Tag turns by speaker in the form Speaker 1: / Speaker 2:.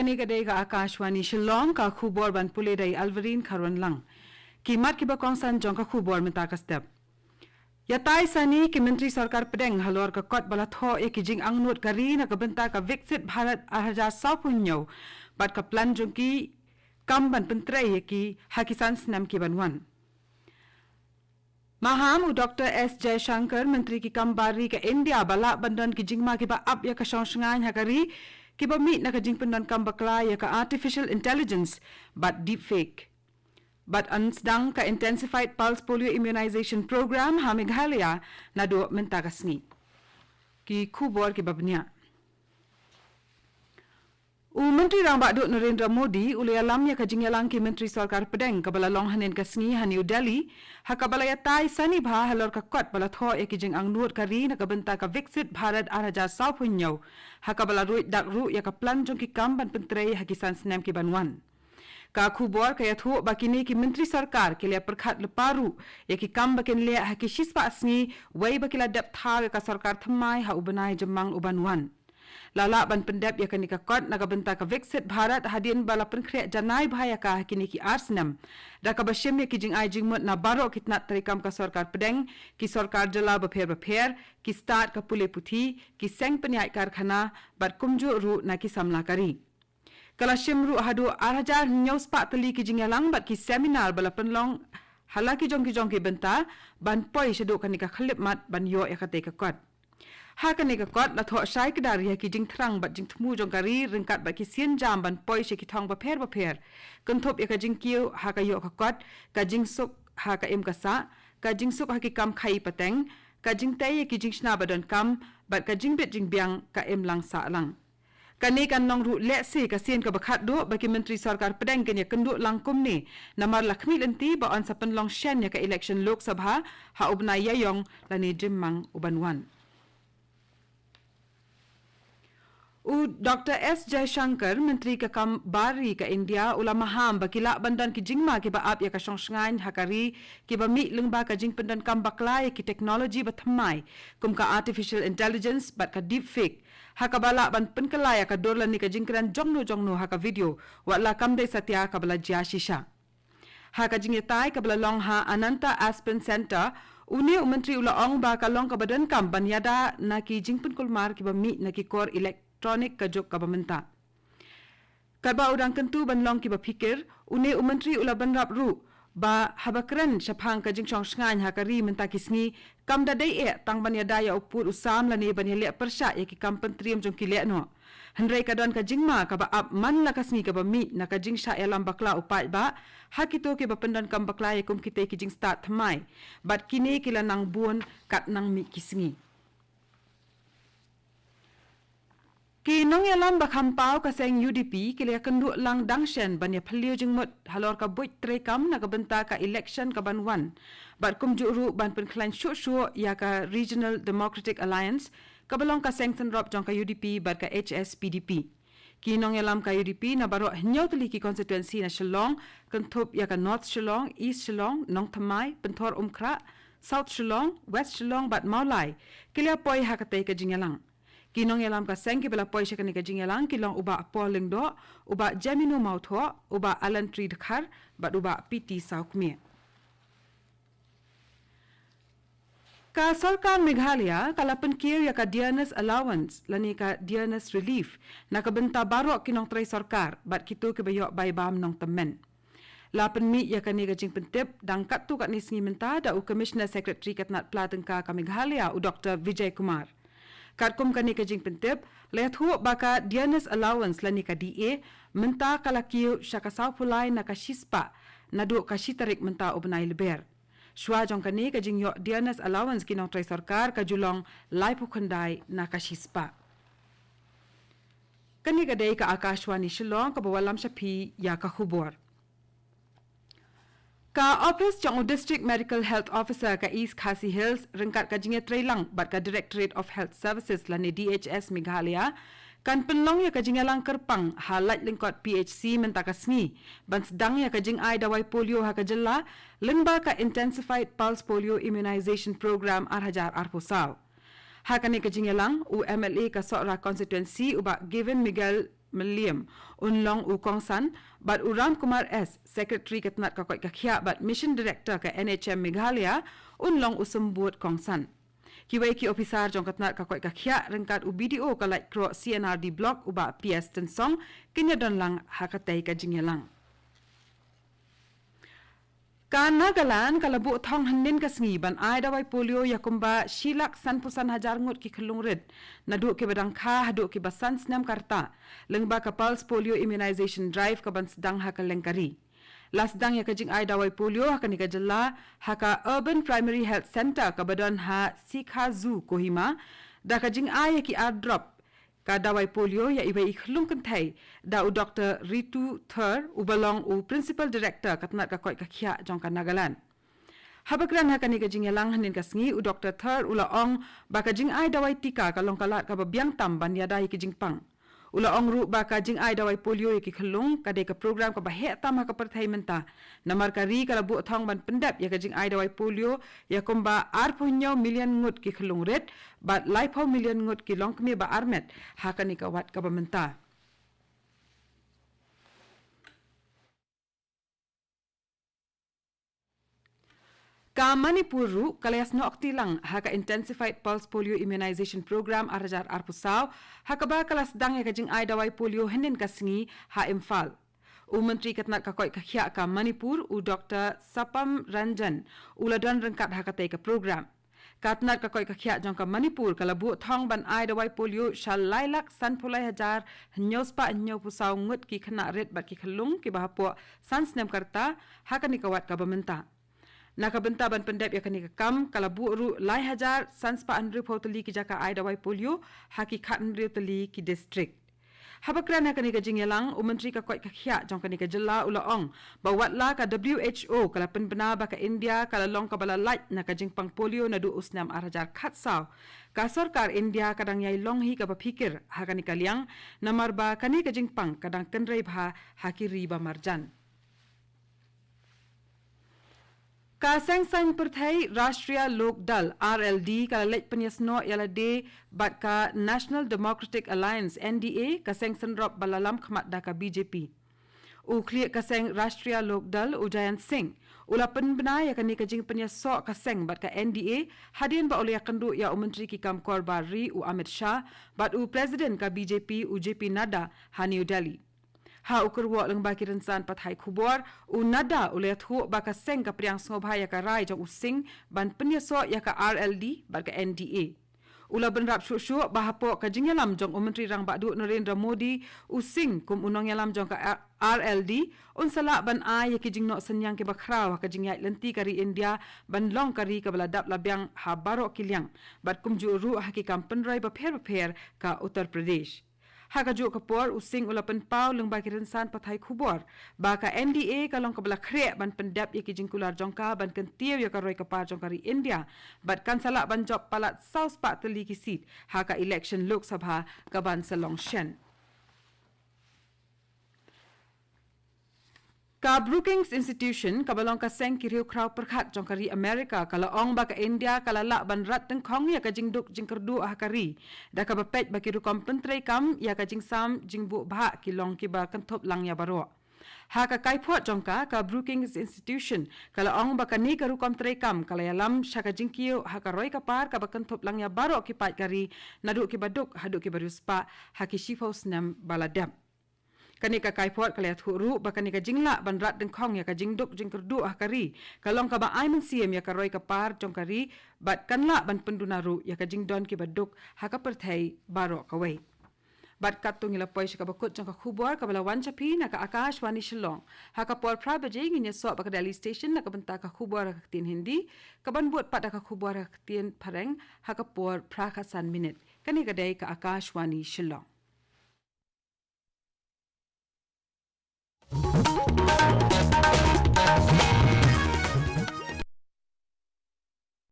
Speaker 1: kani kadai ka Akashvani Shillong ka khubor ban pule dai Alvarin Kharwan lang. Kimat ki ba kongsan jong ka khubor menta ka step. Yatai sani ki menteri sarkar pedeng halor ka kot bala tho e ki jing angnut kari na ka benta ka Viksit Bharat 2030 bat ka plan jong ki kam ban pentrei ki hakisan snam ki banwan. Maham Dr. S. Jaishankar menteri ki kambari ka India bala bandan ki jingma ki ba up ya ka shongshungan hakari ki ba meet na ka jing pendan kambakla ya ka artificial intelligence but deepfake. But ansdang ka intensified pulse polio immunization program ha Meghalaya na do mentagasngi. Ki khubor ki babnya. Menteri Rang Bakduk Narendra Modi uli alam ya kajing yalang ki Menteri Sarkar Pedeng kabala long hanin kasngi ha New Delhi ha kabala ya tai sani bha halor ka kot bala tho ya kijing ang nuot kari na kabenta ka Viksit Bharat 2030 ha kabala ruit dak ru ya ka plan jong ki kamban pentrei ha kisan snam ki banwan. Ka khubor kaya thu bakini ki Menteri Sarkar ke lia perkhat leparu ya ki kam bakin lia ha ki shispa asngi wai bakila dap tha ka sarkar thamai ha ubanai jemang ubanwan. Lala ban pendap ya kani ka kot na kabenta ka Viksit Bharat hadin bala penkrek janai bahaya ka kini ki arsnam da ka basyem ya ki jing ai jing mut na baro kitnat tarikam ka sarkar pedeng ki sarkar jala bapher ki start ka pule puthi ki seng penyai karkhana bat kumju ru na ki samla kari kala shimru hadu arajar nyos pa tali ki jing yalang bat ki seminar bala penlong halaki jong ki benta ban poi shedo kani ka khlip mat ban yo ya ka te ka kot ha kani ka kot la tho shai ka dar ya ki jing thrang bat jing thmu jong kari ringkat bat ki sien jam ban poi she ki thong ba pher kan thop ya ka jing kiu ha ka yo ka kot ka jing suk ha ka em ka sa ka jing suk ha ki kam khai pateng ka jing tai ya ki jing shna badon kam bat ka jing bit jing biang ka em lang sa lang kani kan nong ru le se ka sien ka bakhat do bagi menteri sarkar pedeng kan ya kendu langkum ni namar lakhmi lenti ba on sapan long shen ya ka election lok sabha ha ubna yayong lani jimmang ubanwan. Dr. S. Jaishankar, Menteri ke Kambari ke India, ulama ham bakila bandan ki jingma ki ba ap ya ka shongsngain hakari ki ba mi lengba ka jing pendan kambakla ya ki teknologi bathamai kum ka artificial intelligence bat ka deepfake hakabala ban penkala ya ka dorla ni ka jingkran jongno haka video wala kamdai satya kabala jia shisha haka jingyetai kabala long ha Ananta Aspen Center uni menteri ula ong ba ka long ka badan kam banyada na ki jingpen kulmar ki ba mi na ki kor elektronik ka jok ka bamenta karba udang kentu ban long ki ba pikir uni menteri ula ban rap ru ba habakran shaphang ka jingchong shngan hakari menta kisngi kam da dai e tang ban yada ya upur usam la ne ban le persha ya ki kam pentriam jong ki le no handrai ka don ka jingma ka ba ap man la kasngi ka ba mi na ka jingsha elam bakla upai ba hakito ke ba pendan kam bakla ya kum kite ki jing start thamai bat kini kila nang buon kat nang mi kisngi ki nong yalam bakhampau ka seng UDP kile kendu lang dangshen banya phaliu jingmut halor ka buit trekam na ka benta ka election ka banwan bat kum juru ban pen klan shu ya ka Regional Democratic Alliance ka balong ka seng tenrop jong ka UDP bat ka HSPDP ki nong yalam ka UDP na baro hnyotli ki constituency na Shillong kentup ya ka North Shillong, East Shillong, Nong Thamai, Penthor Umkra, South Shillong, West Shillong bat Maulai kile poi hakate ka jingyalang kinong yalam ka seng ki bela poi shakani ka jingyalang kilong uba polling do uba Jaminu Mautho uba Alan Tree Khar bat uba PT Saukme ka sarkar Meghalaya kalapan kiyo ya ka dearness allowance lani ka dearness relief na ka benta baro kinong tray sarkar bat kito ki bayo bay bam nong tamen lapan mi ya ka ni ka jing pentip dang kat tu kat ni sngi menta da u commissioner secretary katnat plateng ka Meghalaya u Dr. Vijay Kumar Katkum kani ka jing pentip let hu baka dearness allowance lani ka DA menta kalakiu syaka saupulai na ka shispa nadu ka shitarik menta ubnai leber shwa jong kani ka jing yo dearness allowance kinong trai sarkar ka julong lai pukhandai na ka shispa kani ka dei ka Akashvani Shillong ka bawalam shapi ya ka khubor ka office jong district medical health officer ka East Khasi Hills rengkat ka jingya trailang bat ka Directorate of Health Services lani DHS Meghalaya kan penlong ya ka jingya lang kerpang halat lingkot PHC menta ka sngi ban sedang ya ka jing ai dawai polio ha ka jella lemba ka intensified pulse polio immunization program arhajar arposaw ha ka ni ka jingya lang u MLA ka Sora constituency uba given Miguel Meliam unlong u Kongsan bat Uram Kumar S Secretary Katnat Kakoi Kakhya bat Mission Director ke NHM Meghalaya unlong u Sembut Kongsan kiwai ki officer jong katnat Kakoi Kakhya rengkat u BDO kalait kro CNRD block uba PS Tensong kinya donlang hakatai ka jingyalang Nagaland kalabu thong hanin kasngi ban ai dawai polio yakumba shilak sanpusan hajar ngut ki khlungrit nadu ke badang kha hadu ki basan snam karta lengba ka pulse polio immunization drive ka ban sedang haka lengkari lasdang ya kajing ai dawai polio haka ni ka jalla haka urban primary health center ka badan ha Sikha Zoo Kohima da kajing ai ki drop ka dawai polio ya ibai ikhlung kentai da u Dr. Ritu Thur ubalong u Principal Director katnat ka koi kakhya jong ka Nagaland. Habakran ha kani ka jingyalang hanin kasngi u Dr. Thur ula ong ba ka jing ai dawai tika ka long kalat ka babyang tamban ya dai ki jingpang. Ula ong ru ba ka jing ai dawai polio ki khlung ka de ka program ka bahe tam ha ka perthai menta. Namar ka ri ka labu thong ban pendap ya ka jing ai dawai polio ya komba 8 million ngut ki khlung ret bat 5 million ngut ki long kmi ba armet ha ka ni ka wat ka bamenta. Ka Manipuru kalayas no aktilang haka intensified pulse polio immunization program arajar arpusaw haka ba kalas dang ya kajing ai dawai polio hinin kasngi ha Imphal. U Menteri Katnat Kakoi Kakhya ka Manipur u Dr. Sapam Ranjan uladon rengkat haka tay ka program. Katnat Kakoi Kakhya jong ka Manipur kalabu thong ban ai dawai polio shal lailak sanpulai hajar hnyospa hnyo pusaw ngut ki khana ret bat ki khlung ki bahapo sansnem karta haka ni kawat ka bamenta. Nakabenta ban pendep ya kani kam kalabu ru lai hajar sanspa anri poteli ki jaka ai dawai polio haki khatn teli ki district habakran kani ka jingyalang u Menteri ka koi kakhya jong kani ka jilla ulaong bawatla ka WHO kala penbena ba ka India kala long ka bala light na ka jingpang polio na du usnam arajar khatsaw ka sarkar India kadang yai long hi ka bapikir hakani kaliang namar ba kani ka jingpang kadang kenrei bha hakiri ba marjan Kaseng sang perthai Rashtriya Lok Dal RLD kala lek penyasno yala de bat ka National Democratic Alliance NDA kaseng senrop balalam khmat da ka BJP. U clear kaseng Rashtriya Lok Dal Ujayan Singh ulapan bena ya kani kajing penyaso kaseng bat ka NDA hadian ba oleh kandu ya Menteri ki kam kor bari u Amit Shah bat u President ka BJP u JP Nada ha New Delhi. Ha ukurwa lang baki rensan pathai khubor u nada ule thu baka seng ka priang snobha ya ka rai jong using ban penyaso ya ka RLD ba ka NDA ula benrap shu bahapo ka jingyalam jong Menteri rang badu Narendra Modi using kum unong yalam jong ka RLD unsala ban ai ya ki jingno senyang ke bakhraw ka jingyai lenti kari India ban long kari ka baladap labyang ha baro kilyang bat kum ju ru hakikam penrai ba pher ka Uttar Pradesh Haka jo kapor using ulapan pau leng baki rensan pathai khubor baka NDA kalong kabla khre ban pendap yaki jingkular jongka ban kentiau ya karoi kapar jongkari India bat kansala ban job palat South Pak teli ki seat haka election Lok Sabha kaban salong shen Ka Brookings Institution kabalong ka seng kiriu kraw perkhat jongkari Amerika kala ong baka India kala la ban rat teng khong ya ka jingduk jingkerdu hakari da ka bapet baki rukom pentrei kam ya ka jingsam jingbu bha kilong ki ba kanthop lang ya baro ha ka kaipot jongka ka Brookings Institution kala ong baka ni ka rukom trei kam kala yalam shaka jingkiu ha ka roi ka par ka ba kanthop lang ya baro ki pat kari nadu ki baduk haduk ki baruspa haki shifos nam baladam Kani ka kaipot kaliat huru bakani ka jingla ban rat deng khong ya ka jingduk jingkerdu kari kalong ka ba ai men siem ya ka roi ka par jongkari bat kanla ban pendunaru ya ka jingdon ki baduk ha ka perthai baro ka wei bat katung ila poi ka bakut jong ka khubor ka bala wanchapi na ka Akashvani Shillong ha ka por prabaje nginya so ba ka Delhi station na ka benta ka khubor ka tin Hindi ka ban buat pat ka khubor ka tin Pareng ha ka por prakhasan minute kani ka dai ka Akashvani Shillong